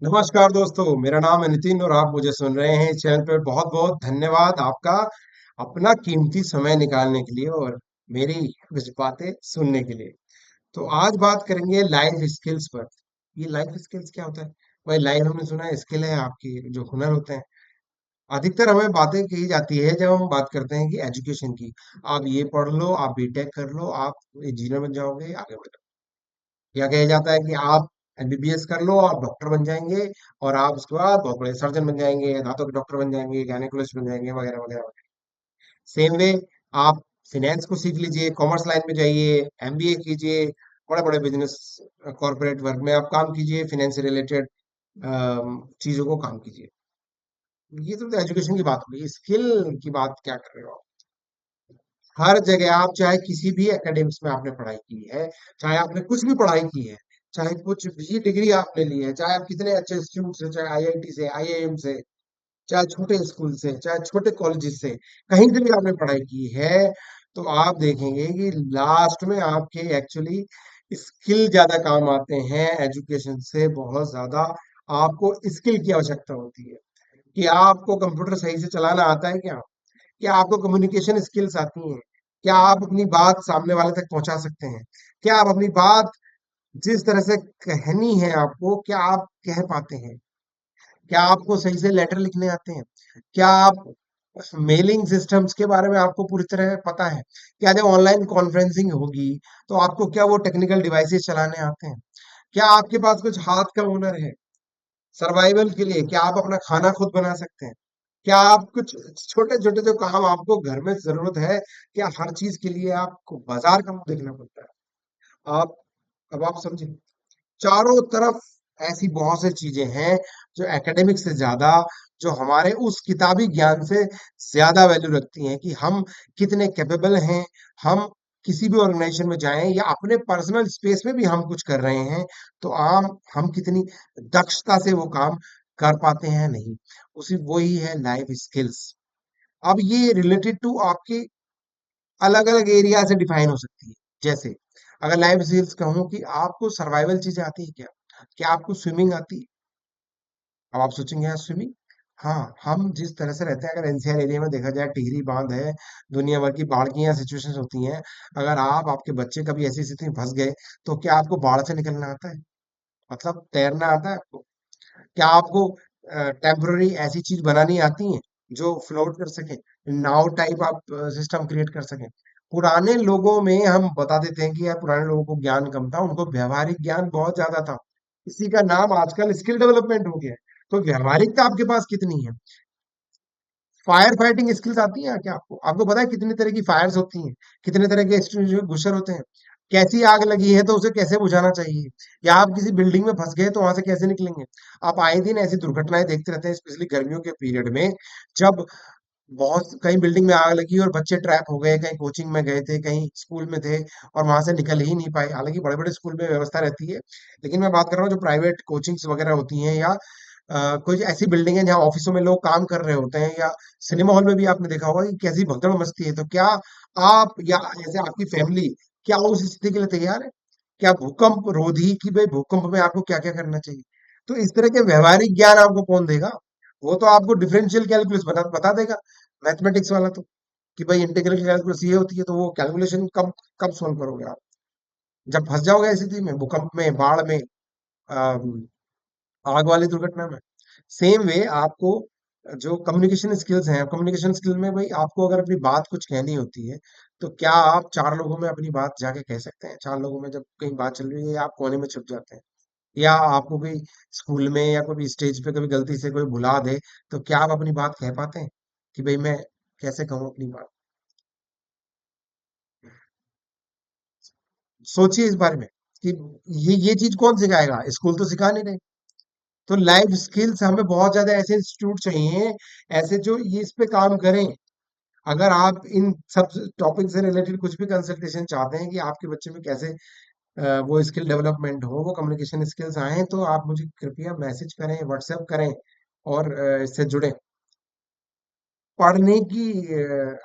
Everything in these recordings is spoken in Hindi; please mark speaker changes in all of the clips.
Speaker 1: नमस्कार दोस्तों, मेरा नाम है नितिन और आप मुझे सुन रहे हैं इस चैनल पर। बहुत बहुत धन्यवाद आपका अपना कीमती समय निकालने के लिए और मेरी कुछ बातें सुनने के लिए। तो आज बात करेंगे लाइफ स्किल्स पर। ये लाइफ स्किल्स क्या होता है? भाई, लाइफ हमने सुना है स्किल है आपकी जो हुनर होते हैं। अधिकतर हमें बातें कही जाती है जब हम बात करते हैं कि एजुकेशन की। आप ये पढ़ लो, आप बीटेक कर लो, आप इंजीनियर बन जाओगे, आगे बढ़ो। या कहा जाता है कि आप एमबीबीएस कर लो और डॉक्टर बन जाएंगे और आप उसके बाद बहुत बड़े सर्जन बन जाएंगे, दांतों के डॉक्टर बन जाएंगे, गायनेकोलॉजिस्ट बन जाएंगे, वगैरह वगैरह वगैरह। सेम वे आप फाइनेंस को सीख लीजिए, कॉमर्स लाइन में जाइए, एमबीए कीजिए, बड़े बड़े बिजनेस कॉर्पोरेट वर्क में आप काम कीजिए, फाइनेंस से रिलेटेड चीजों को काम कीजिए। ये तो एजुकेशन की बात हो गई। स्किल की बात क्या कर रहे हो आप? हर जगह आप चाहे किसी भी एकेडमिक्स में आपने पढ़ाई की है, चाहे आपने कुछ भी पढ़ाई की है, चाहे कुछ भी डिग्री आपने ली है, चाहे आप कितने अच्छे इंस्टीट्यूट से, चाहे आईआईटी से, आईआईएम से, चाहे छोटे स्कूल से, चाहे छोटे कॉलेजेस से, कहीं से भी आपने पढ़ाई की है, तो आप देखेंगे कि लास्ट में आपके एक्चुअली स्किल ज्यादा काम आते हैं एजुकेशन से बहुत ज्यादा। आपको स्किल की आवश्यकता होती है कि आपको कंप्यूटर सही से चलाना आता है क्या? क्या आपको कम्युनिकेशन स्किल्स आती हैं? क्या आप अपनी बात सामने वाले तक पहुंचा सकते हैं? क्या आप अपनी बात जिस तरह से कहनी है आपको, क्या आप कह पाते हैं? क्या आपको सही से लेटर लिखने आते हैं? क्या आप मेलिंग सिस्टम्स के बारे में आपको पूरी तरह पता है? क्या जब ऑनलाइन कॉन्फ्रेंसिंग होगी तो आपको क्या वो टेक्निकल डिवाइसेस चलाने आते हैं? क्या आपके पास कुछ हाथ का हुनर है सर्वाइवल के लिए? क्या आप अपना खाना खुद बना सकते हैं? क्या आप कुछ छोटे छोटे जो काम आपको घर में जरूरत है, क्या हर चीज के लिए आपको बाजार का मुंह देखना पड़ता है? आप अब आप समझे, चारों तरफ ऐसी बहुत सी चीजें हैं जो एकेडमिक से ज्यादा, जो हमारे उस किताबी ज्ञान से ज्यादा वैल्यू रखती हैं कि हम कितने कैपेबल हैं। हम किसी भी ऑर्गेनाइजेशन में जाएं या अपने पर्सनल स्पेस में भी हम कुछ कर रहे हैं, तो हम कितनी दक्षता से वो काम कर पाते हैं, नहीं। उसी वही है लाइफ स्किल्स। अब ये रिलेटेड टू आपके अलग अलग एरिया से डिफाइन हो सकती है। जैसे अगर लाइफ स्किल्स कहूँ कि आपको सर्वाइवल चीजें आती है क्या? क्या आपको स्विमिंग आती है? अब आप सोचेंगे यार स्विमिंग, हाँ, हम जिस तरह से रहते हैं, अगर एनसीआर एरिया में देखा जाए, टिहरी बांध है, दुनिया भर की बाढ़ की यहाँ सिचुएशंस होती हैं। अगर आप आपके बच्चे कभी ऐसी स्थिति में फंस गए, तो क्या आपको बाढ़ से निकलना आता है? मतलब तैरना आता है आपको? क्या आपको टेम्पररी ऐसी चीज बनानी आती है जो फ्लोट कर सके, नाव टाइप आप सिस्टम क्रिएट कर सके? पुराने लोगों में हम बता देते हैं कि यार पुराने लोगों को ज्ञान कम था, उनको व्यवहारिक ज्ञान बहुत ज्यादा था। इसी का नाम आजकल स्किल डेवलपमेंट हो गया है। तो व्यवहारिकता आपके पास कितनी है? फायर फाइटिंग स्किल्स आती है क्या आपको? आपको पता है कितनी तरह की फायर्स होती हैं? कितने तरह के एक्सटिंग्विशर होते हैं? कैसी आग लगी है तो उसे कैसे बुझाना चाहिए? या आप किसी बिल्डिंग में फंस गए तो वहां से कैसे निकलेंगे? आप आए दिन ऐसी दुर्घटनाएं देखते रहते हैं, स्पेशली गर्मियों के पीरियड में, जब बहुत कई बिल्डिंग में आग लगी और बच्चे ट्रैप हो गए, कहीं कोचिंग में गए थे, कहीं स्कूल में थे और वहां से निकल ही नहीं पाए। हालांकि बड़े बड़े स्कूल में व्यवस्था रहती है, लेकिन मैं बात कर रहा हूँ जो प्राइवेट कोचिंग्स वगैरह होती हैं, या कोई ऐसी बिल्डिंग है जहाँ ऑफिसों में लोग काम कर रहे होते हैं, या सिनेमा हॉल में भी आपने देखा होगा कि कैसी भगदड़ मस्ती है। तो क्या आप या जैसे आपकी फैमिली क्या उस स्थिति के लिए तैयार है? क्या भूकंप रोधी कि भाई भूकंप में आपको क्या क्या करना चाहिए? तो इस तरह के व्यवहारिक ज्ञान आपको कौन देगा? वो तो आपको डिफरेंशियल कैलकुलस बता देगा, मैथमेटिक्स वाला तो, कि भाई इंटीग्रल कैलकुलस ये होती है, तो वो कैलकुलेशन कब कब सॉल्व करोगे आप? जब फंस जाओगे ऐसी स्थिति में, भूकंप में, बाढ़ में, अम, आग वाली दुर्घटना में। सेम वे आपको जो कम्युनिकेशन स्किल्स हैं, कम्युनिकेशन स्किल में भाई आपको अगर अपनी बात कुछ कहनी होती है, तो क्या आप चार लोगों में अपनी बात जाके कह सकते हैं? चार लोगों में जब कहीं बात चल रही है, या आप कोने में छुप जाते हैं? या आपको कोई स्कूल में या कोई स्टेज पे कभी गलती से कोई बुला दे, तो क्या आप अपनी बात कह पाते हैं कि भाई मैं कैसे कहूँ अपनी बात? सोचिए इस बारे में कि ये चीज कौन सिखाएगा? स्कूल तो सिखा नहीं रहे। तो लाइफ स्किल्स हमें बहुत ज्यादा ऐसे इंस्टीट्यूट चाहिए, ऐसे जो ये इस पे काम करें। अगर आप इन सब टॉपिक से रिलेटेड कुछ भी कंसल्टेशन चाहते हैं कि आपके बच्चे में कैसे वो स्किल डेवलपमेंट हो, वो कम्युनिकेशन स्किल्स आए, तो आप मुझे कृपया मैसेज करें, व्हाट्सएप करें और इससे जुड़ें। पढ़ने की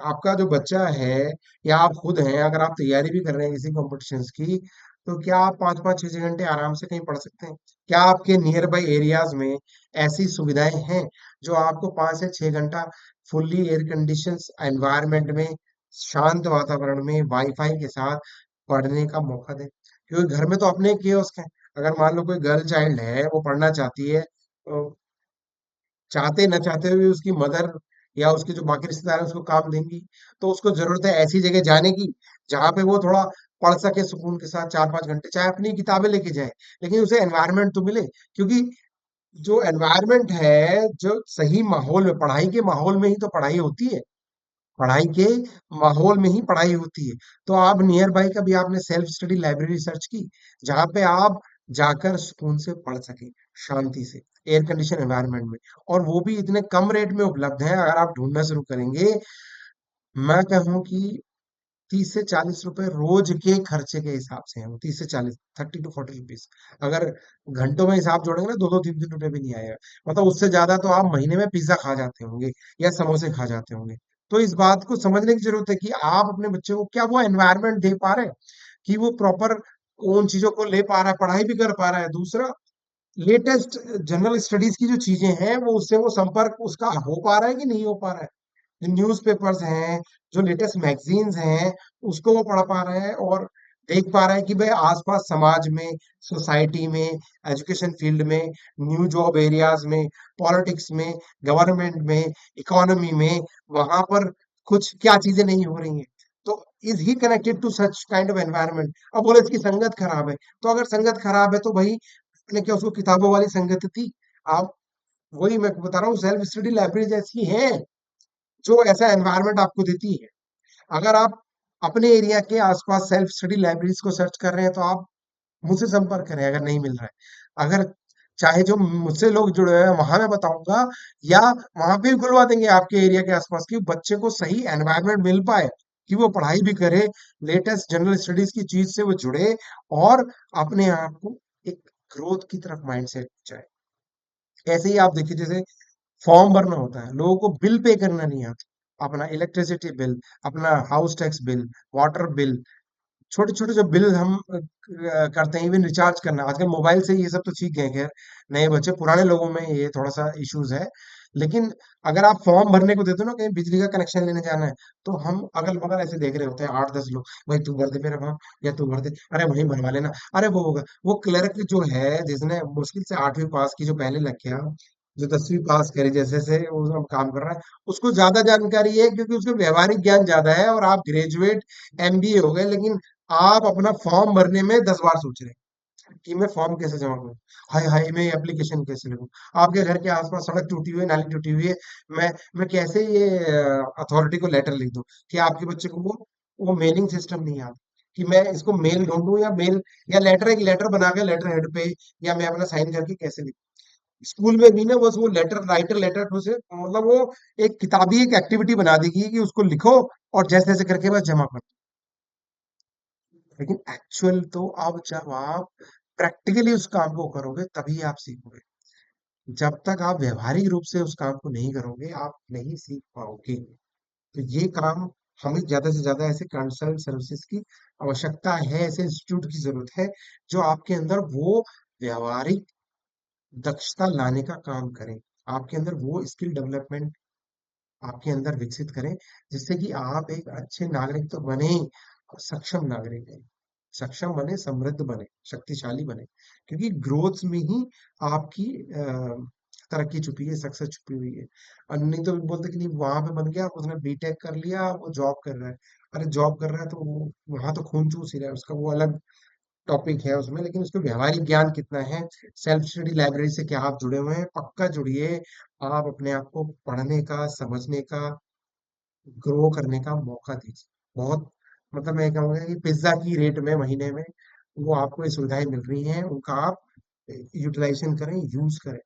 Speaker 1: आपका जो बच्चा है या आप खुद हैं, अगर आप तैयारी भी कर रहे हैं किसी कॉम्पिटिशन्स की, तो क्या आप 5-5 6-6 घंटे आराम से कहीं पढ़ सकते हैं? क्या आपके नियर बाई एरियाज में ऐसी सुविधाएं हैं जो आपको 5 से 6 घंटा फुल्ली एयर कंडीशन एनवायरनमेंट में, शांत वातावरण में, वाईफाई के साथ पढ़ने का मौका दें? क्योंकि घर में तो अपने कियोस्क हैं। अगर मान लो कोई गर्ल चाइल्ड है, वो पढ़ना चाहती है, तो चाहते न चाहते हुए उसकी मदर या उसके जो बाकी रिश्तेदार हैं उसको काम देंगी। तो उसको जरूरत है ऐसी जगह जाने की जहां पे वो थोड़ा पढ़ सके सुकून के साथ 4-5 घंटे, चाहे अपनी किताबें लेके जाए, लेकिन उसे एनवायरनमेंट तो मिले। क्योंकि जो एनवायरनमेंट है, जो सही माहौल में, पढ़ाई के माहौल में ही तो पढ़ाई होती है। पढ़ाई के माहौल में ही पढ़ाई होती है। तो आप नियर बाई कभी आपने सेल्फ स्टडी लाइब्रेरी सर्च की जहां पे आप जाकर सुकून से पढ़ सके, शांति से, एयर कंडीशन एनवायरनमेंट में, और वो भी इतने कम रेट में उपलब्ध है। अगर आप ढूंढना शुरू करेंगे, मैं कहूँ कि 30 से 40 रुपए रोज के खर्चे के हिसाब से हैं वो, 30 से 40, 30 to 40 रुपीज। अगर घंटों में हिसाब जोड़ेंगे ना, 2-2 3-3 रुपए भी नहीं आएगा। मतलब उससे ज्यादा तो आप महीने में पिज्जा खा जाते होंगे या समोसे खा जाते होंगे। तो इस बात को समझने की जरूरत है कि आप अपने बच्चे को क्या वो एनवायरनमेंट दे पा रहे हैं, कि वो प्रॉपर उन चीजों को ले पा रहा है, पढ़ाई भी कर पा रहा है। दूसरा, लेटेस्ट जनरल स्टडीज की जो चीजें हैं, वो उससे वो संपर्क उसका हो पा रहा है कि नहीं हो पा रहा है। जो न्यूज़पेपर्स हैं, जो लेटेस्ट मैगजीन्स हैं, उसको वो पढ़ पा रहे हैं और देख पा रहे हैं कि भाई आसपास समाज में, सोसाइटी में, एजुकेशन फील्ड में, न्यू जॉब एरियाज में, पॉलिटिक्स में, गवर्नमेंट में, इकोनॉमी में, वहां पर कुछ क्या चीजें नहीं हो रही हैं। तो is he connected to such kind of environment? अब बोले इसकी संगत खराब है, तो अगर संगत खराब है तो भाई ने क्या उसको किताबों वाली संगत दी? आप, वही मैं बता रहा हूँ, सेल्फ स्टडी लाइब्रेरी जैसी है जो ऐसा एनवायरनमेंट आपको देती है। अगर आप अपने एरिया के आसपास सेल्फ स्टडी लाइब्रेरीज को सर्च कर रहे हैं, तो आप मुझसे संपर्क करें अगर नहीं मिल रहा है। अगर चाहे जो मुझसे लोग जुड़े हुए हैं वहां मैं बताऊंगा, या वहां पे भी खुलवा देंगे आपके एरिया के आसपास, कि बच्चे को सही एनवायरनमेंट मिल पाए, कि वो पढ़ाई भी करे, लेटेस्ट जनरल स्टडीज की चीज से वो जुड़े, और अपने आप को एक ग्रोथ की तरफ माइंडसेट जाए। ऐसे ही आप देखिए, जैसे फॉर्म भरना होता है, लोगों को बिल पे करना नहीं आता, अपना इलेक्ट्रिसिटी बिल, अपना house tax bill, water bill, छोटे छोटे जो बिल हम करते हैं, इवन रिचार्ज करना आजकल मोबाइल से, ये सब तो सीख गए। खैर, नए बच्चे, पुराने लोगों में ये थोड़ा सा इश्यूज है। लेकिन अगर आप फॉर्म भरने को देते हो ना, कहीं बिजली का कनेक्शन लेने जाना है, तो हम अगल बगल ऐसे देख रहे होते हैं, 8-10 लोग, भाई तू भर दे मेरा फॉर्म, या तू भर दे, अरे वहीं भरवा लेना, अरे वो होगा। वो क्लर्क जो है, जिसने मुश्किल से 8वीं पास की, जो पहले लग गया, जो 10वीं पास करे, जैसे जैसे वो सब काम कर रहा है, उसको ज्यादा जानकारी है क्योंकि उसको व्यवहारिक ज्ञान ज्यादा है। और आप ग्रेजुएट एमबीए हो गए, लेकिन आप अपना फॉर्म भरने में 10 बार सोच रहे हैं कि मैं फॉर्म कैसे जमा करूं, हाय हाय मैं एप्लीकेशन कैसे लिखूं। आपके घर के आसपास सड़क टूटी हुई है, नाली टूटी हुई है, मैं कैसे ये अथॉरिटी को लेटर लिख दूं कि आपके बच्चे को वो मेलिंग सिस्टम नहीं आता, कि मैं इसको मेल ढूंढूं, या मेल, या लेटर, एक लेटर बना के लेटर हेड पे, या मैं अपना साइन करके कैसे लिखूं। स्कूल में भी ना बस वो लेटर राइटर, लेटर टू से मतलब वो एक किताबी एक एक्टिविटी बना देगी कि उसको लिखो और जैसे जैसे करके बस जमा कर दो। लेकिन एक्चुअल तो अब जब आप प्रैक्टिकली उस काम को करोगे तभी आप सीखोगे। जब तक आप व्यवहारिक रूप से उस काम को नहीं करोगे, आप नहीं सीख पाओगे। तो ये काम, हमें ज्यादा से ज्यादा ऐसे कंसल्ट सर्विसेज की आवश्यकता है, ऐसे इंस्टीट्यूट की जरूरत है जो आपके अंदर वो व्यवहारिक दक्षता लाने का काम करें, आपके अंदर वो स्किल डेवलपमेंट आपके अंदर विकसित करें, जिससे कि आप एक अच्छे नागरिक तो बने ही, और सक्षम नागरिक बने। सक्षम बने, समृद्ध बने, शक्तिशाली बने। क्योंकि ग्रोथ में ही आपकी तरक्की छुपी है, सक्सेस छुपी हुई है। और नहीं तो बोलते कि नहीं, वहां पे बन गया, उसने बीटेक कर लिया, वो जॉब कर रहा है। अरे जॉब कर रहा है तो वहां तो खून चूस ही रहा है, उसका वो अलग टॉपिक है उसमें, लेकिन उसको व्यवहारिक ज्ञान कितना है। सेल्फ स्टडी लाइब्रेरी से क्या आप जुड़े हुए हैं? पक्का जुड़िए। आप अपने आप को पढ़ने का, समझने का, ग्रो करने का मौका दीजिए। बहुत, मतलब मैं कहूँगा कि पिज्जा की रेट में महीने में वो आपको ये सुविधाएं मिल रही हैं, उनका आप यूटिलाइजेशन करें, यूज करें।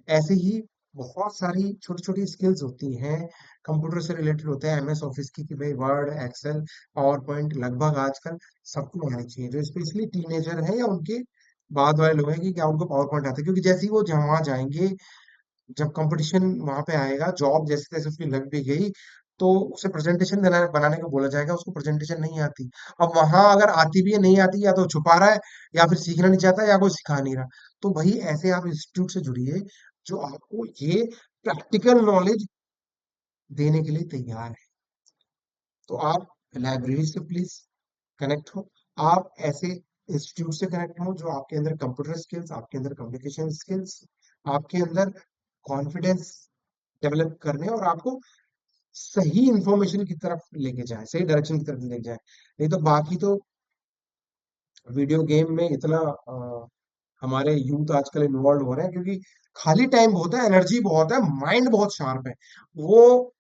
Speaker 1: ऐसे ही बहुत सारी छोटी छोटी स्किल्स होती हैं, कंप्यूटर से रिलेटेड होते हैं, एमएस ऑफिस की, कि भाई वर्ड, एक्सेल, पावर पॉइंट लगभग आजकल सबको आना चाहिए, जो स्पेशली टीनेजर है या उनके बाद वाले लोग हैं, कि क्या उनको पावर पॉइंट आता है। क्योंकि जैसे ही वो जहाँ वहाँ जाएंगे, जब कंपटीशन वहां पे आएगा, जॉब जैसे तैसे उसकी लग भी गई, तो उसे प्रेजेंटेशन बनाने को बोला जाएगा, उसको प्रेजेंटेशन नहीं आती। अब वहां अगर आती भी है, नहीं आती, या तो छुपा रहा है या फिर सीखना नहीं चाहता या कोई सिखा नहीं रहा। तो भाई ऐसे आप इंस्टीट्यूट से जुड़िए जो आपको ये प्रैक्टिकल नॉलेज देने के लिए तैयार है। तो आप लाइब्रेरी से प्लीज कनेक्ट हो, आप ऐसे इंस्टीट्यूट से कनेक्ट हो जो आपके अंदर कंप्यूटर स्किल्स, आपके अंदर कम्युनिकेशन स्किल्स, आपके अंदर कॉन्फिडेंस डेवलप करने और आपको सही इंफॉर्मेशन की तरफ लेके जाए, सही डायरेक्शन की तरफ लेके जाए। नहीं तो बाकी तो वीडियो गेम में इतना हमारे यूथ आजकल इन्वॉल्व हो रहे हैं क्योंकि खाली टाइम बहुत है, एनर्जी बहुत है, माइंड बहुत शार्प है। वो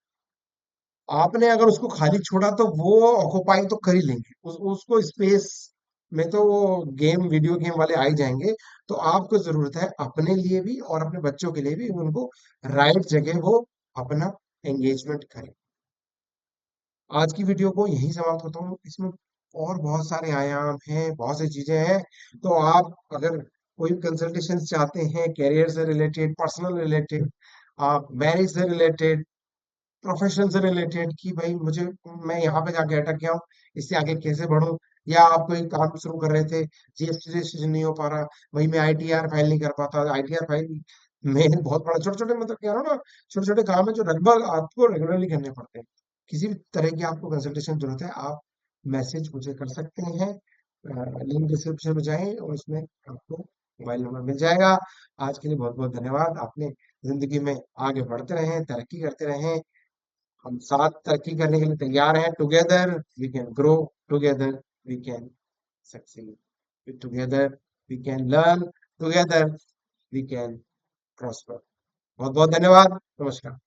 Speaker 1: आपने अगर उसको खाली छोड़ा तो वो ऑक्युपाई तो कर ही लेंगे, उसको स्पेस में तो वो गेम, वीडियो गेम वाले आ ही जाएंगे। तो आपको जरूरत है अपने लिए भी और अपने बच्चों के लिए भी उनको राइट जगह वो अपना एंगेजमेंट करें। आज की वीडियो को यहीं समाप्त करता हूँ। इसमें और बहुत सारे आयाम हैं, बहुत सी चीजें हैं। तो आप अगर कोई कंसल्टेशन चाहते हैं कैरियर से रिलेटेड, पर्सनल रिलेटेड, आप मैरिज से रिलेटेड, प्रोफेशन से रिलेटेड कि भाई मुझे, मैं यहाँ पे जाके अटक गया हूँ, इससे आगे कैसे बढ़ूं, या आप कोई काम शुरू कर रहे थे, जीएसटी रजिस्ट्रेशन नहीं हो पा रहा, वही मैं आईटीआर फाइल नहीं कर पाता, आईटीआर फाइल में बहुत बड़ा, छोटे छोटे, मतलब कह रहा हूँ ना, छोटे छोटे काम है जो लगभग आपको रेगुलरली करने पड़ते हैं। किसी भी तरह की आपको कंसल्टेशन जरूरत है, आप मैसेज मुझे कर सकते हैं। लिंक डिस्क्रिप्शन में जाएं और उसमें आपको मोबाइल नंबर मिल जाएगा। आज के लिए बहुत बहुत धन्यवाद। आपने जिंदगी में आगे बढ़ते रहें, तरक्की करते रहें। हम साथ तरक्की करने के लिए तैयार हैं। Together we can grow, together we can succeed, together we can learn, together we can prosper. बहुत बहुत धन्यवाद। नमस्कार।